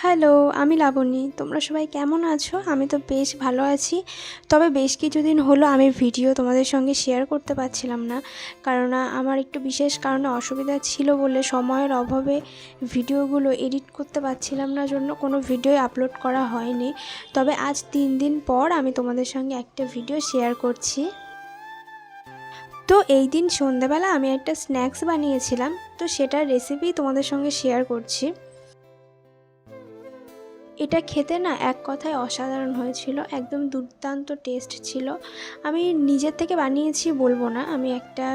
Hello, আমি লাবণী। তোমরা সবাই কেমন আছো? আমি তো বেশ ভালো আছি। তবে বেশ কিছুদিন হলো আমি ভিডিও তোমাদের সঙ্গে শেয়ার করতে পারছিলাম না। আমার একটু বিশেষ কারণে অসুবিধা ছিল বলে সময়ের অভাবে ভিডিওগুলো এডিট করতে পারছিলাম না জন্য কোনো ভিডিও আপলোড করা হয়নি। তবে আজ 3 দিন পর আমি তোমাদের সঙ্গে একটা ভিডিও শেয়ার করছি। তো এই দিন সন্ধ্যাবেলা আমি একটা স্ন্যাক্স বানিয়েছিলাম, তো সেটার রেসিপি তোমাদের সঙ্গে শেয়ার করছি। এটা খেতে না এক কথায় অসাধারণ হয়েছিল, একদম দুর্দান্ত টেস্ট ছিল। আমি নিজের থেকে বানিয়েছি বলবো না, আমি একটা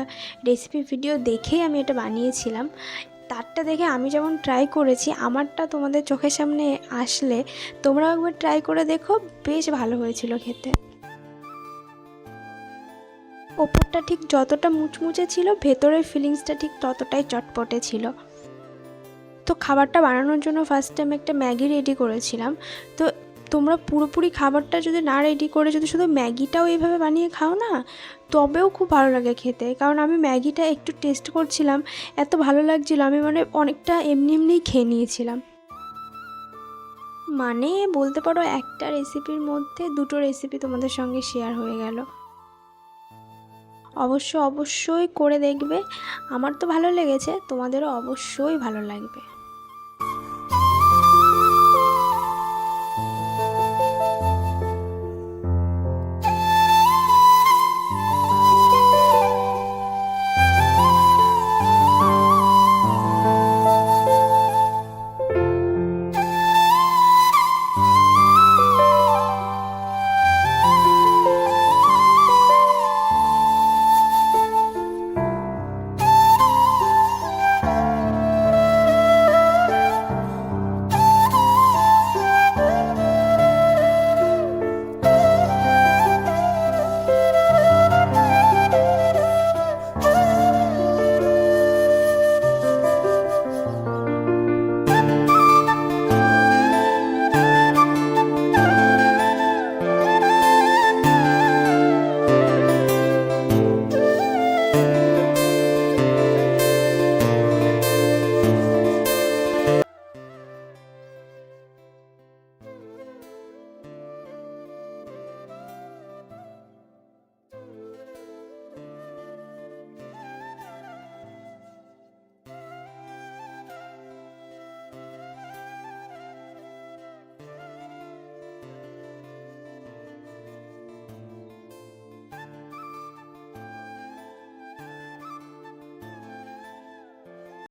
রেসিপি ভিডিও দেখেই আমি এটা বানিয়েছিলাম। তারটা দেখে আমি যেমন ট্রাই করেছি, আমারটা তোমাদের চোখের সামনে আসলে তোমরাও একবার ট্রাই করে দেখো, বেশ ভালো হয়েছিল খেতে। ওপরটা ঠিক যতটা মুচমুচে ছিল, ভেতরের ফিলিংসটা ঠিক ততটাই চটপটে ছিল। তো খাবারটা বানানোর জন্য ফার্স্টে আমি একটা ম্যাগি রেডি করেছিলাম। তো তোমরা পুরোপুরি খাবারটা যদি না রেডি করে যদি শুধু ম্যাগিটাও এইভাবে বানিয়ে খাও না, তবেও খুব ভালো লাগে খেতে। কারণ আমি ম্যাগিটা একটু টেস্ট করছিলাম, এত ভালো লাগছিলো, আমি অনেকটা এমনি এমনিই খেয়ে নিয়েছিলাম। বলতে পারো একটা রেসিপির মধ্যে দুটো রেসিপি তোমাদের সঙ্গে শেয়ার হয়ে গেল। অবশ্যই করে দেখবে, আমার তো ভালো লেগেছে, তোমাদেরও অবশ্যই ভালো লাগবে।